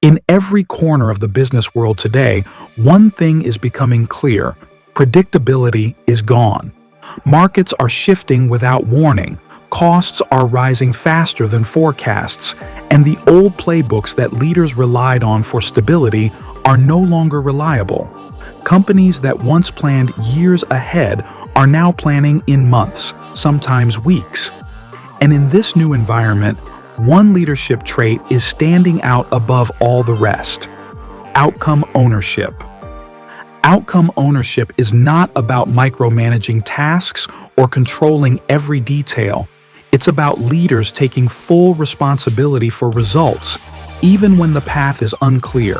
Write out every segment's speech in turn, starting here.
In every corner of the business world today, one thing is becoming clear: predictability is gone. Markets are shifting without warning, costs are rising faster than forecasts, and the old playbooks that leaders relied on for stability are no longer reliable. Companies that once planned years ahead are now planning in months, sometimes weeks. And in this new environment, one leadership trait is standing out above all the rest: outcome ownership. Outcome ownership is not about micromanaging tasks or controlling every detail. It's about leaders taking full responsibility for results, even when the path is unclear.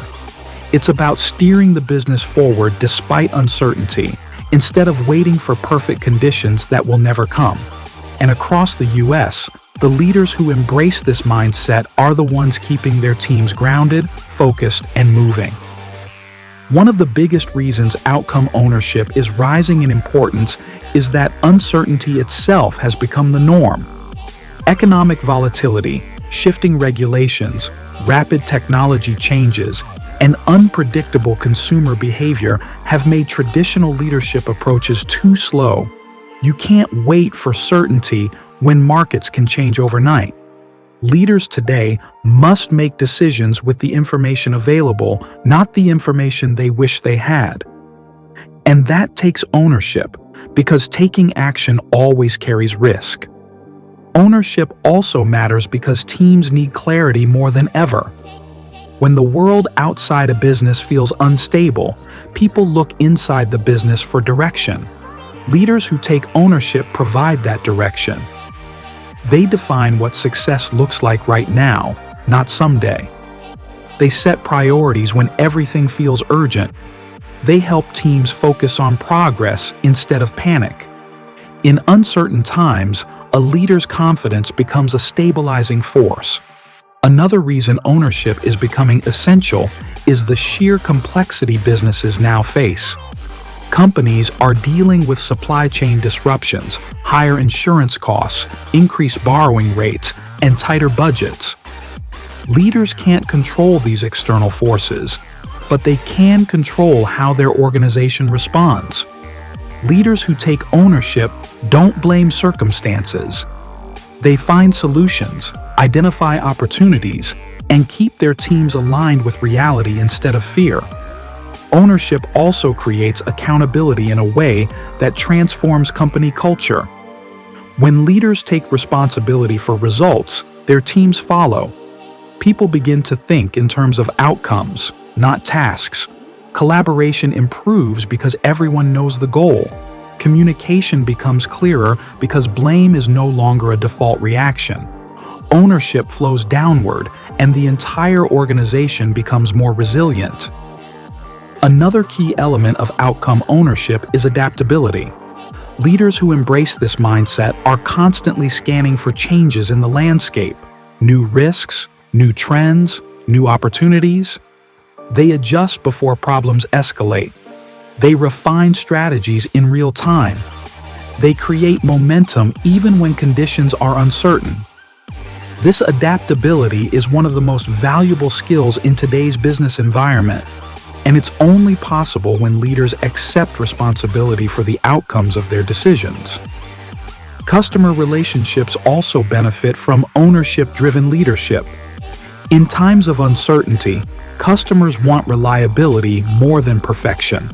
It's about steering the business forward despite uncertainty, instead of waiting for perfect conditions that will never come. And across the US, the leaders who embrace this mindset are the ones keeping their teams grounded, focused, and moving. One of the biggest reasons outcome ownership is rising in importance is that uncertainty itself has become the norm. Economic volatility, shifting regulations, rapid technology changes, and unpredictable consumer behavior have made traditional leadership approaches too slow. You can't wait for certainty when markets can change overnight. Leaders today must make decisions with the information available, not the information they wish they had. And that takes ownership, because taking action always carries risk. Ownership also matters because teams need clarity more than ever. When the world outside a business feels unstable, people look inside the business for direction. Leaders who take ownership provide that direction. They define what success looks like right now, not someday. They set priorities when everything feels urgent. They help teams focus on progress instead of panic. In uncertain times, a leader's confidence becomes a stabilizing force. Another reason ownership is becoming essential is the sheer complexity businesses now face. Companies are dealing with supply chain disruptions, higher insurance costs, increased borrowing rates, and tighter budgets. Leaders can't control these external forces, but they can control how their organization responds. Leaders who take ownership don't blame circumstances. They find solutions, identify opportunities, and keep their teams aligned with reality instead of fear. Ownership also creates accountability in a way that transforms company culture. When leaders take responsibility for results, their teams follow. People begin to think in terms of outcomes, not tasks. Collaboration improves because everyone knows the goal. Communication becomes clearer because blame is no longer a default reaction. Ownership flows downward, and the entire organization becomes more resilient. Another key element of outcome ownership is adaptability. Leaders who embrace this mindset are constantly scanning for changes in the landscape, new risks, new trends, new opportunities. They adjust before problems escalate. They refine strategies in real time. They create momentum even when conditions are uncertain. This adaptability is one of the most valuable skills in today's business environment, and it's only possible when leaders accept responsibility for the outcomes of their decisions. Customer relationships also benefit from ownership-driven leadership. In times of uncertainty, customers want reliability more than perfection.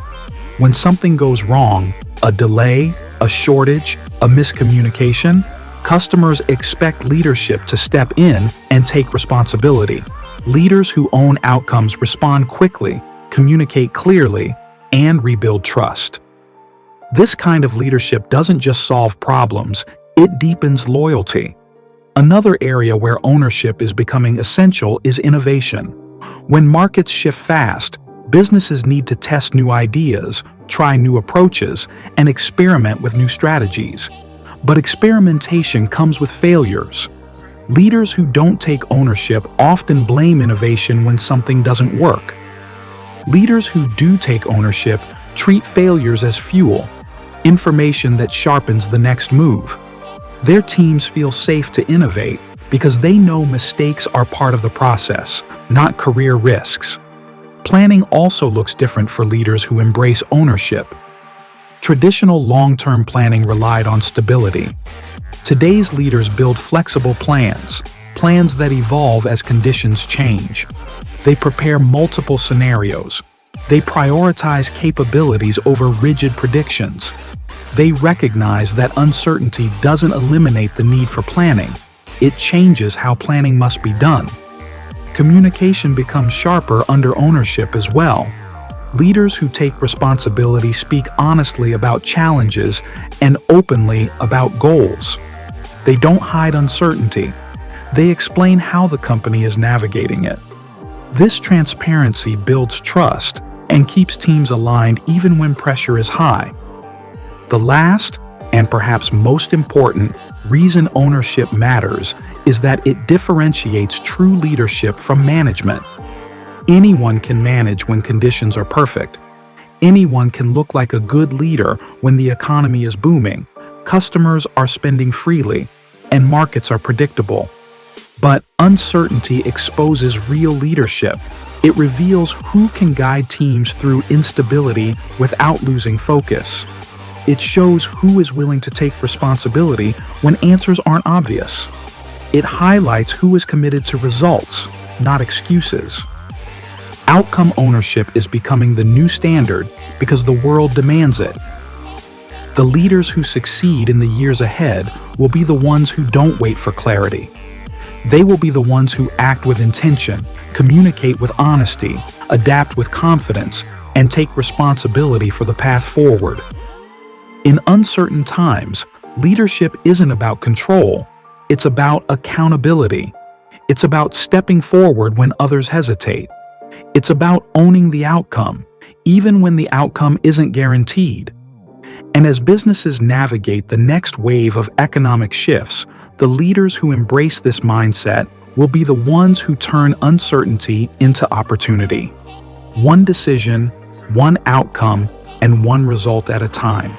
When something goes wrong, a delay, a shortage, a miscommunication, customers expect leadership to step in and take responsibility. Leaders who own outcomes respond quickly, communicate clearly, and rebuild trust. This kind of leadership doesn't just solve problems, it deepens loyalty. Another area where ownership is becoming essential is innovation. When markets shift fast, businesses need to test new ideas, try new approaches, and experiment with new strategies. But experimentation comes with failures. Leaders who don't take ownership often blame innovation when something doesn't work. Leaders who do take ownership treat failures as fuel, information that sharpens the next move. Their teams feel safe to innovate, because they know mistakes are part of the process, not career risks. Planning also looks different for leaders who embrace ownership. Traditional long-term planning relied on stability. Today's leaders build flexible plans that evolve as conditions change. They prepare multiple scenarios. They prioritize capabilities over rigid predictions. They recognize that uncertainty doesn't eliminate the need for planning. It changes how planning must be done. Communication becomes sharper under ownership as well. Leaders who take responsibility speak honestly about challenges and openly about goals. They don't hide uncertainty. They explain how the company is navigating it. This transparency builds trust and keeps teams aligned even when pressure is high. The last, and perhaps most important, reason ownership matters is that it differentiates true leadership from management. Anyone can manage when conditions are perfect. Anyone can look like a good leader when the economy is booming, customers are spending freely, and markets are predictable. But uncertainty exposes real leadership. It reveals who can guide teams through instability without losing focus. It shows who is willing to take responsibility when answers aren't obvious. It highlights who is committed to results, not excuses. Outcome ownership is becoming the new standard because the world demands it. The leaders who succeed in the years ahead will be the ones who don't wait for clarity. They will be the ones who act with intention, communicate with honesty, adapt with confidence, and take responsibility for the path forward. In uncertain times, leadership isn't about control, it's about accountability. It's about stepping forward when others hesitate. It's about owning the outcome, even when the outcome isn't guaranteed. And as businesses navigate the next wave of economic shifts, the leaders who embrace this mindset will be the ones who turn uncertainty into opportunity. One decision, one outcome, and one result at a time.